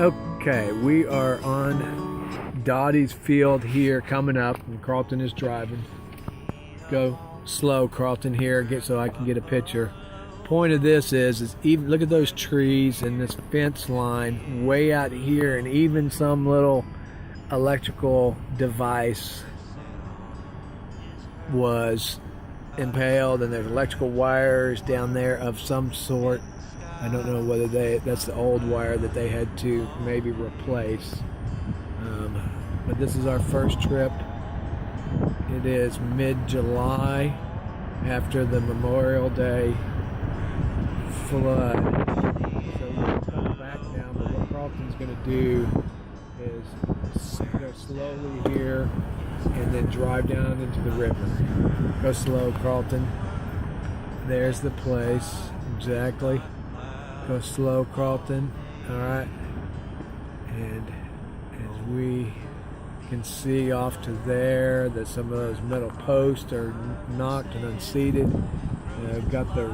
Okay, we are on Dottie's field here coming up, and Carlton is driving. Go slow, Carlton, here, so I can get a picture. Point of this is even look at those trees and this fence line way out here, and even some little electrical device was impaled, and there's electrical wires down there of some sort. I don't know whether that's the old wire that they had to maybe replace. But this is our first trip. It is mid-July after the Memorial Day flood. So we're coming back now, but what Carlton's going to do is go slowly here and then drive down into the river. Go slow, Carlton. There's the place, exactly. Go slow, Carlton. All right. And as we can see off to there, that some of those metal posts are knocked and unseated. Got the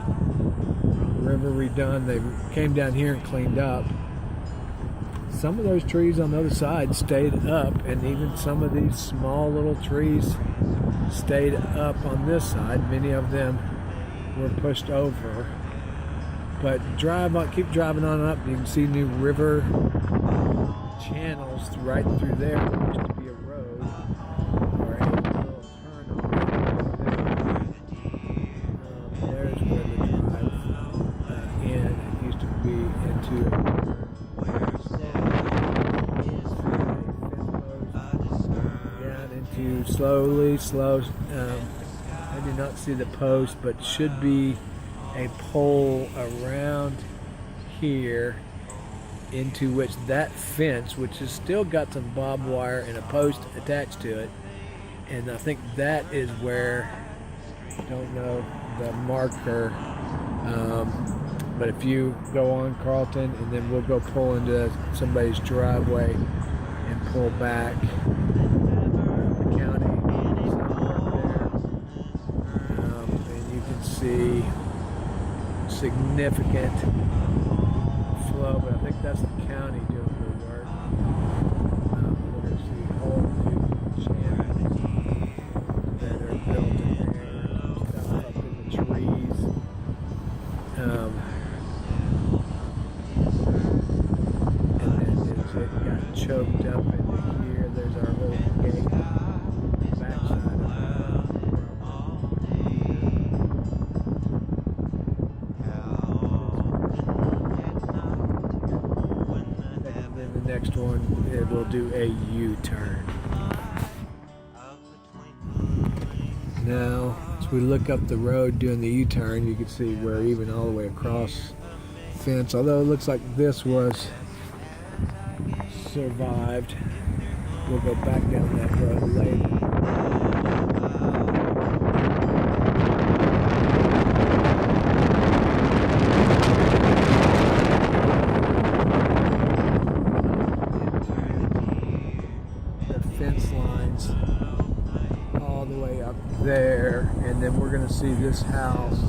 river redone. They came down here and cleaned up. Some of those trees on the other side stayed up, and even some of these small little trees stayed up on this side. Many of them were pushed over. But keep driving on up. You can see new river channels right through there. There used to be a road or a little turn on. There's where the drive in. It used to be into down into slow. I do not see the post, but should be a pole around here into which that fence, which has still got some barbed wire and a post attached to it, and I think that is where, don't know the marker, but if you go on, Carlton, and then we'll go pull into somebody's driveway and pull back. The county somewhere there, and you can see significant flow, but I think that's the county doing the work. We're going to see whole new channels that are built in there, stuff up in the trees. And then as it got choked up into here, there's our little gate backside of that. Next one, it will do a U-turn. Now, as we look up the road doing the U-turn, you can see we're even all the way across the fence. Although it looks like this was survived. We'll go back down that road later. Fence lines all the way up there, and then we're going to see this house.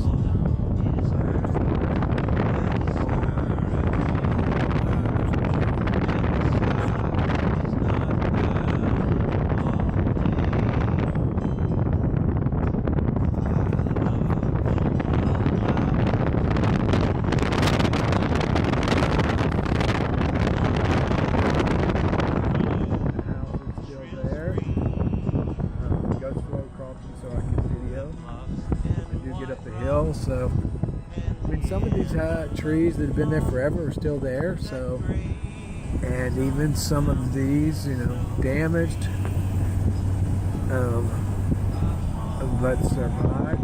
So, I mean, some of these trees that have been there forever are still there. So, and even some of these, damaged, but survived.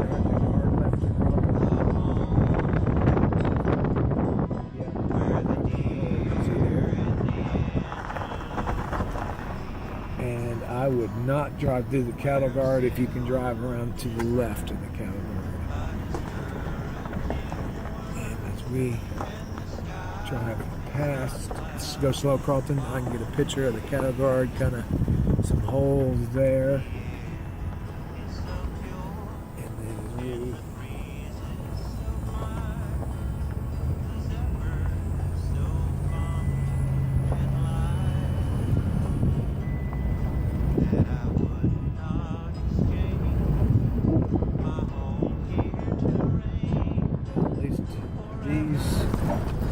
And I would not drive through the cattle guard if you can drive around to the left of the cattle guard. We drive past. Let's go slow, Carlton. I can get a picture of the cattle guard, kind of some holes there. And then you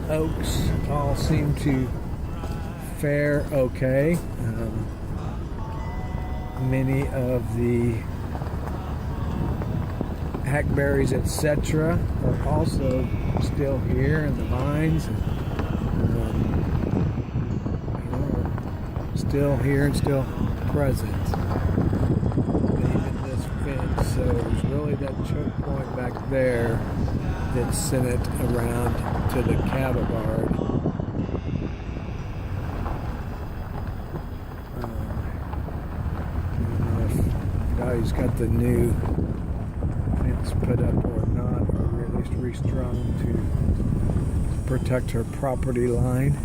oaks all seem to fare okay. Many of the hackberries, etc., are also still here, and the vines are still here and still present. Even this fence, so it's really that choke point back there that sent it around to the cattle guard. I don't know if Dottie's got the new fence put up or not, or at least restrung to protect her property line.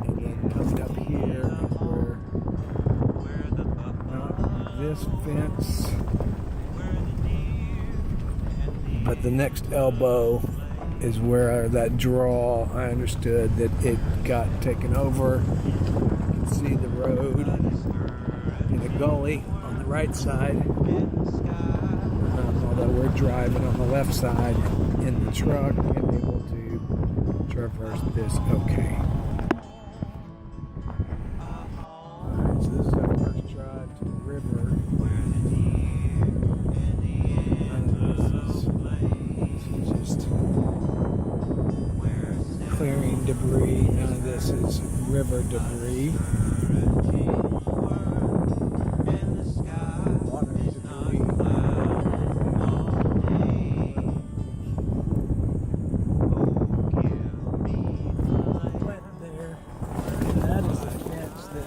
And then coming up here is where not this fence, but the next elbow is where that draw, I understood that it got taken over. You can see the road in a gully on the right side, although we're driving on the left side in the truck and able to traverse this okay. Alright, so this is our first drive to the river. This is just clearing debris. None of this is river debris. Water debris. Plant there. That is the fence that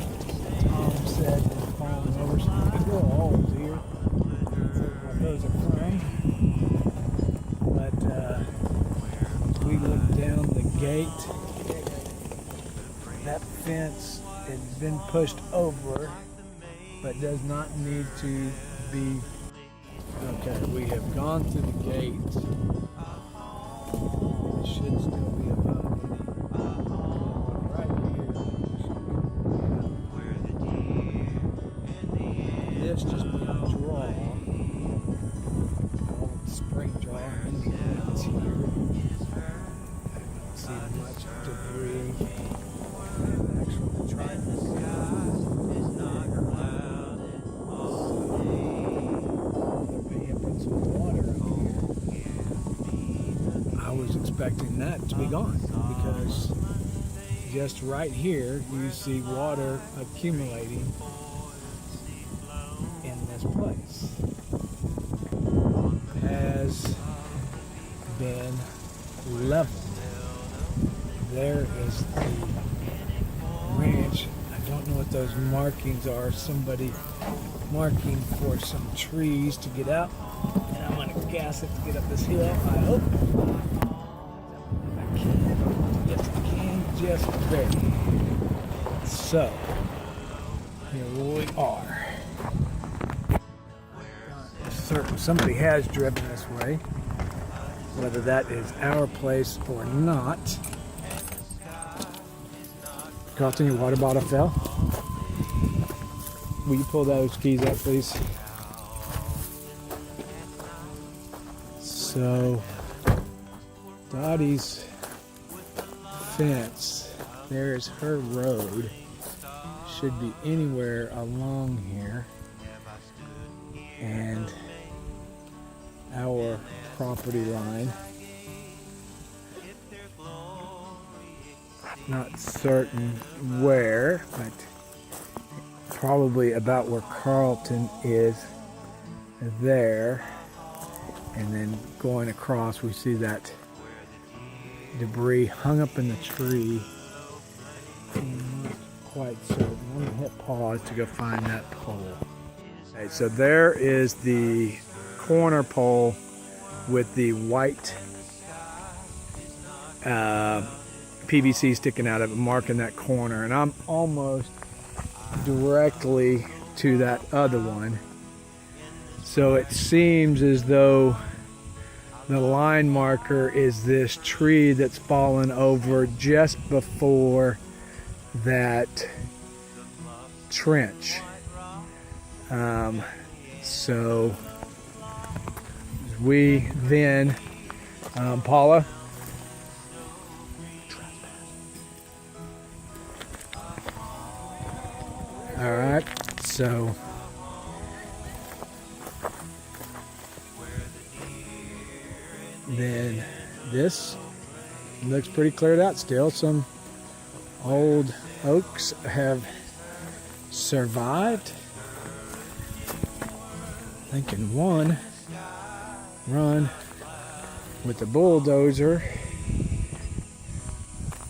Tom said had fallen over. Some little holes here. That's what those are from. But we look down the gate. That fence has been pushed over, but does not need to be. Okay, we have gone through the gate. It should still be above any. Right here. This just being a draw. Spring draw in the ends here. I don't see much debris. Actually, trying to I was expecting that to be gone, because just right here you see water accumulating in this place. Has been leveled. There is the ranch. I don't know what those markings are. Somebody marking for some trees to get up. And I'm gonna gas it to get up this hill, I hope. I can. Yes, I can just barely. So, here we are. Certain somebody has driven this way. Whether that is our place or not. Carlton, your water bottle fell. Will you pull those keys up, please? So, Dottie's fence, there's her road. Should be anywhere along here. And our property line. Not certain where, but probably about where Carlton is there. And then going across, we see that debris hung up in the tree. I'm not quite certain. I'm going to hit pause to go find that pole. Okay, so there is the corner pole with the white PVC sticking out of it, marking that corner. And I'm almost directly to that other one. So it seems as though the line marker is this tree that's fallen over just before that trench. So we then Paula. All right, so then this looks pretty cleared out still. Some old oaks have survived. Thinking one run with the bulldozer,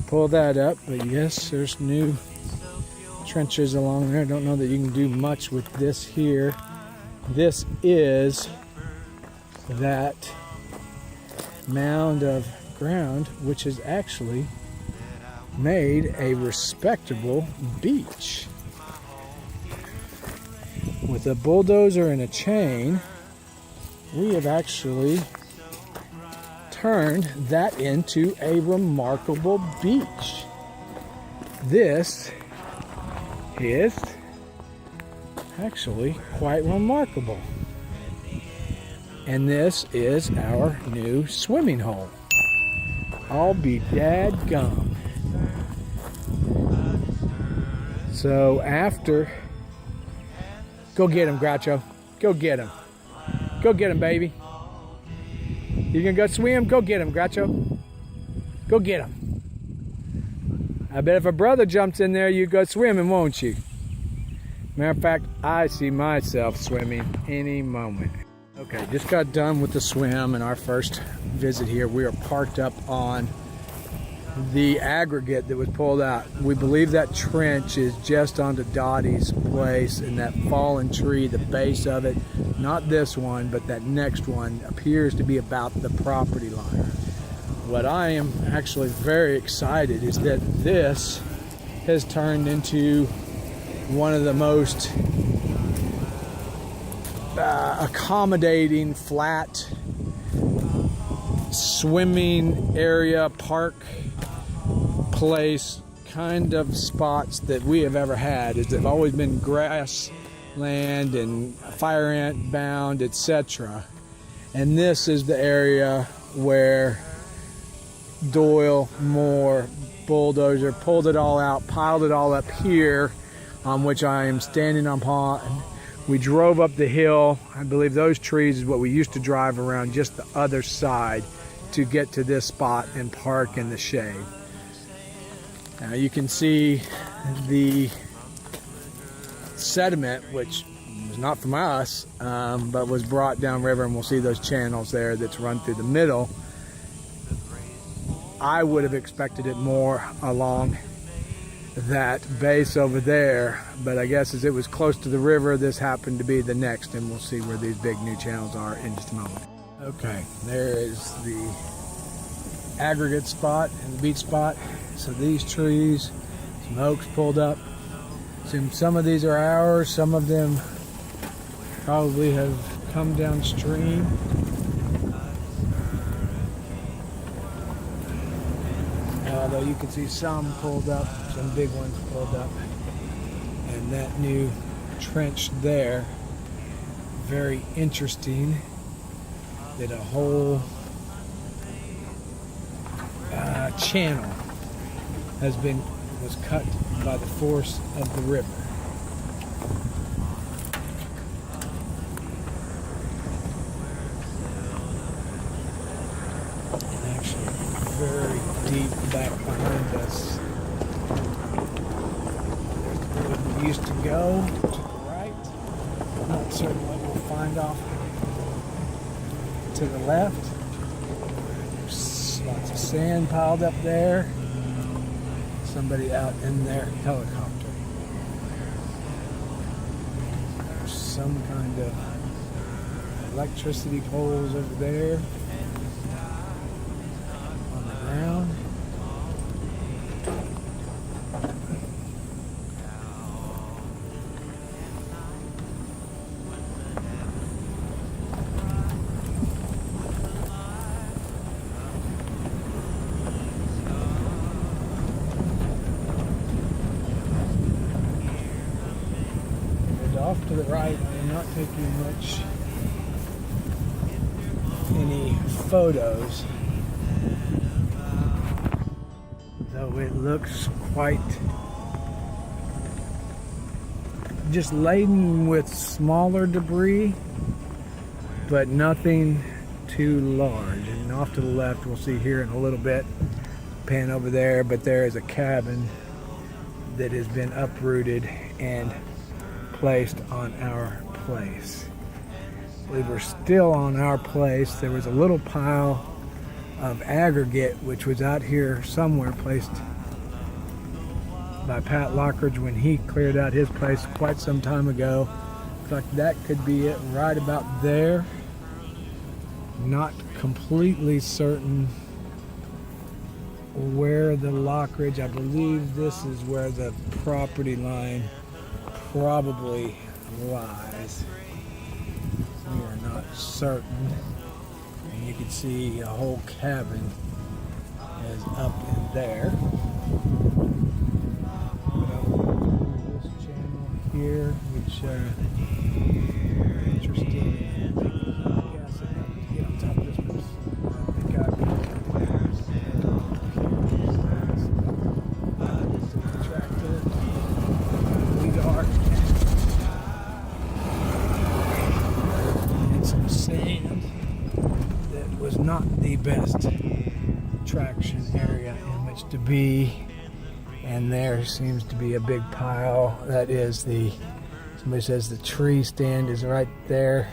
pull that up, but yes, there's new trenches along there. I don't know that you can do much with this here. This is that mound of ground which has actually made a respectable beach. With a bulldozer and a chain, we have actually turned that into a remarkable beach. This is actually quite remarkable. And this is our new swimming hole. I'll be dadgum. So after, go get him, Groucho. Go get him. Go get him, baby. You gonna go swim? Go get him, Groucho. Go get him. I bet if a brother jumps in there, you go swimming, won't you? Matter of fact, I see myself swimming any moment. Okay, just got done with the swim and our first visit here. We are parked up on the aggregate that was pulled out. We believe that trench is just onto Dottie's place, and that fallen tree, the base of it, not this one, but that next one, appears to be about the property line. What I am actually very excited is that this has turned into one of the most accommodating, flat swimming area, park, place kind of spots that we have ever had. They've always been grassland and fire ant bound, etc. And this is the area where Doyle, Moore, bulldozer pulled it all out, piled it all up here, on which I am standing upon. We drove up the hill. I believe those trees is what we used to drive around just the other side to get to this spot and park in the shade. Now you can see the sediment, which was not from us, but was brought downriver, and we'll see those channels there that's run through the middle. I would have expected it more along that base over there, but I guess as it was close to the river, this happened to be the next, and we'll see where these big new channels are in just a moment. Okay, there is the aggregate spot and the beach spot. So these trees, some oaks pulled up. Some of these are ours, some of them probably have come downstream. Although you can see some pulled up, some big ones pulled up. And that new trench there, very interesting, that a whole channel was cut by the force of the river. And actually very deep back behind us, there's where we used to go to the right. I'm not certain what we'll find off to the left. There's lots of sand piled up there. Somebody out in their helicopter. There's some kind of electricity poles over there on the ground. Off to the right, I'm not taking any photos, it looks quite just laden with smaller debris, but nothing too large. And off to the left, we'll see here in a little bit, pan over there, but there is a cabin that has been uprooted and placed on our place. I believe we're still on our place. There was a little pile of aggregate which was out here somewhere, placed by Pat Lockridge when he cleared out his place quite some time ago. In fact, that could be it right about there. Not completely certain where the Lockridge, I believe this is where the property line probably lies. We are not certain. And you can see a whole cabin is up in there. This channel here, which interesting. Yes, I have to get on top of this one. I think I've tractor. Lead arc. And some sand that was not the best traction area in which to be. And there seems to be a big pile. That is somebody says the tree stand is right there,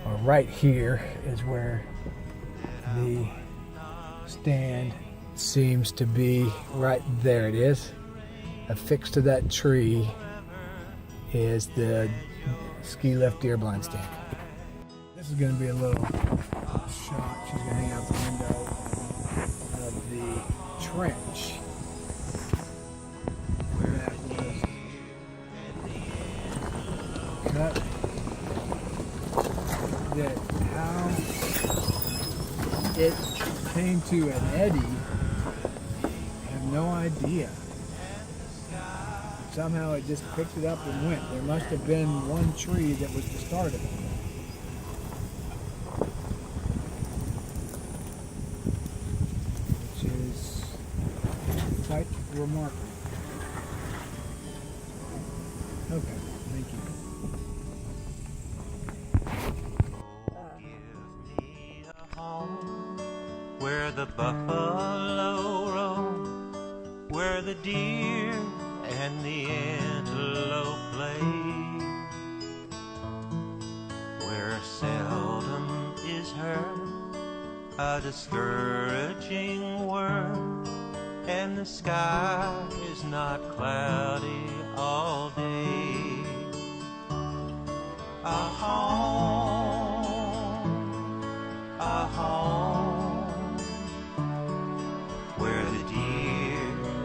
or right here is where the stand seems to be. Right there it is. Affixed to that tree is the ski lift deer blind stand. This is going to be a little shot. She's going to hang out the window of the trench that was cut. That how it came to an eddy, I have no idea. Somehow it just picked it up and went. There must have been one tree that was the start of it. Which is quite remarkable. Okay, thank you. Where the buffalo roam, where the deer and the antelope play, where seldom is heard a discouraging word, and the sky is not cloudy all day. A home, where the deer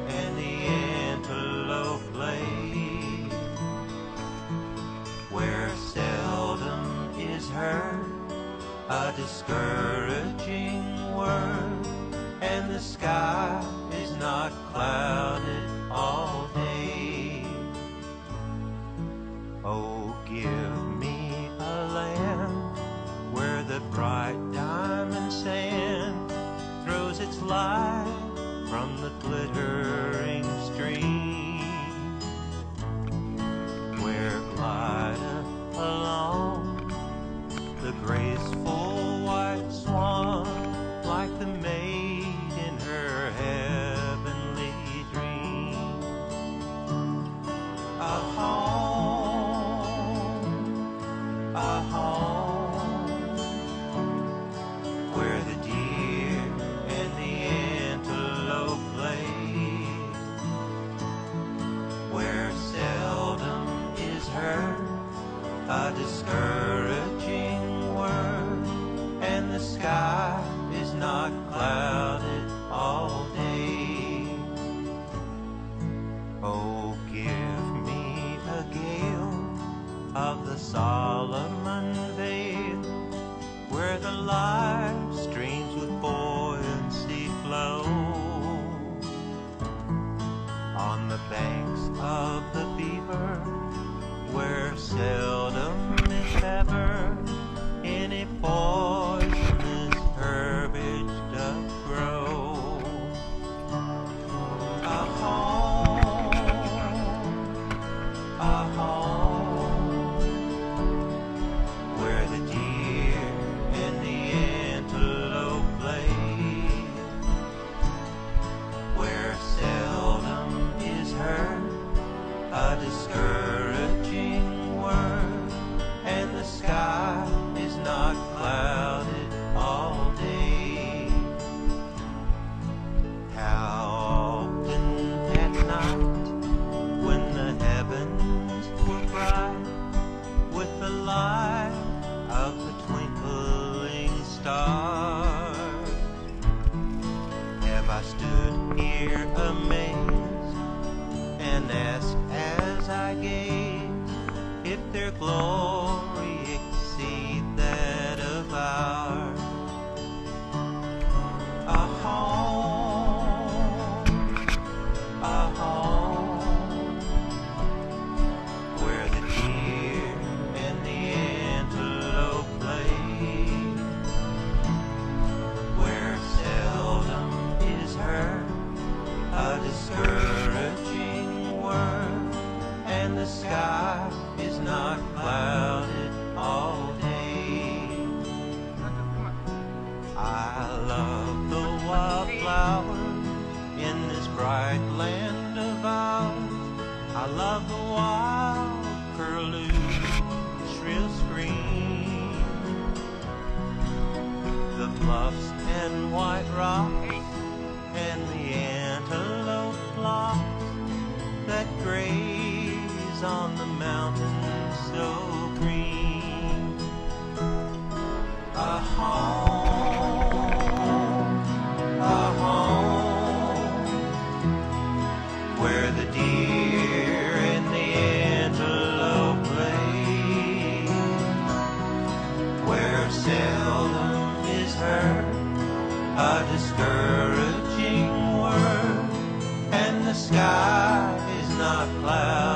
and the antelope play, where seldom is heard a discouraging word, and the sky is not clouded all day. Oh, give me a land where the bright diamond sand throws its light from the glittering stream, where glideth along the graceful white swan, like the maid in her heavenly dream. A home, where the deer and the antelope play, where seldom is heard a discouraging word, stood here amazed and asked as I gazed if their glory exceed that of ours. A home where the deer and the antelope play, where seldom is heard a discouraging word, and the sky is not clouded all day. I love the wildflowers in this bright land of ours. I love the wild curlew's shrill scream, the bluffs and white rocks, and the antelope flocks that graze on the mountains so green. A home where the deer and the antelope play, where seldom is heard a discouraging word, and the sky is not clouded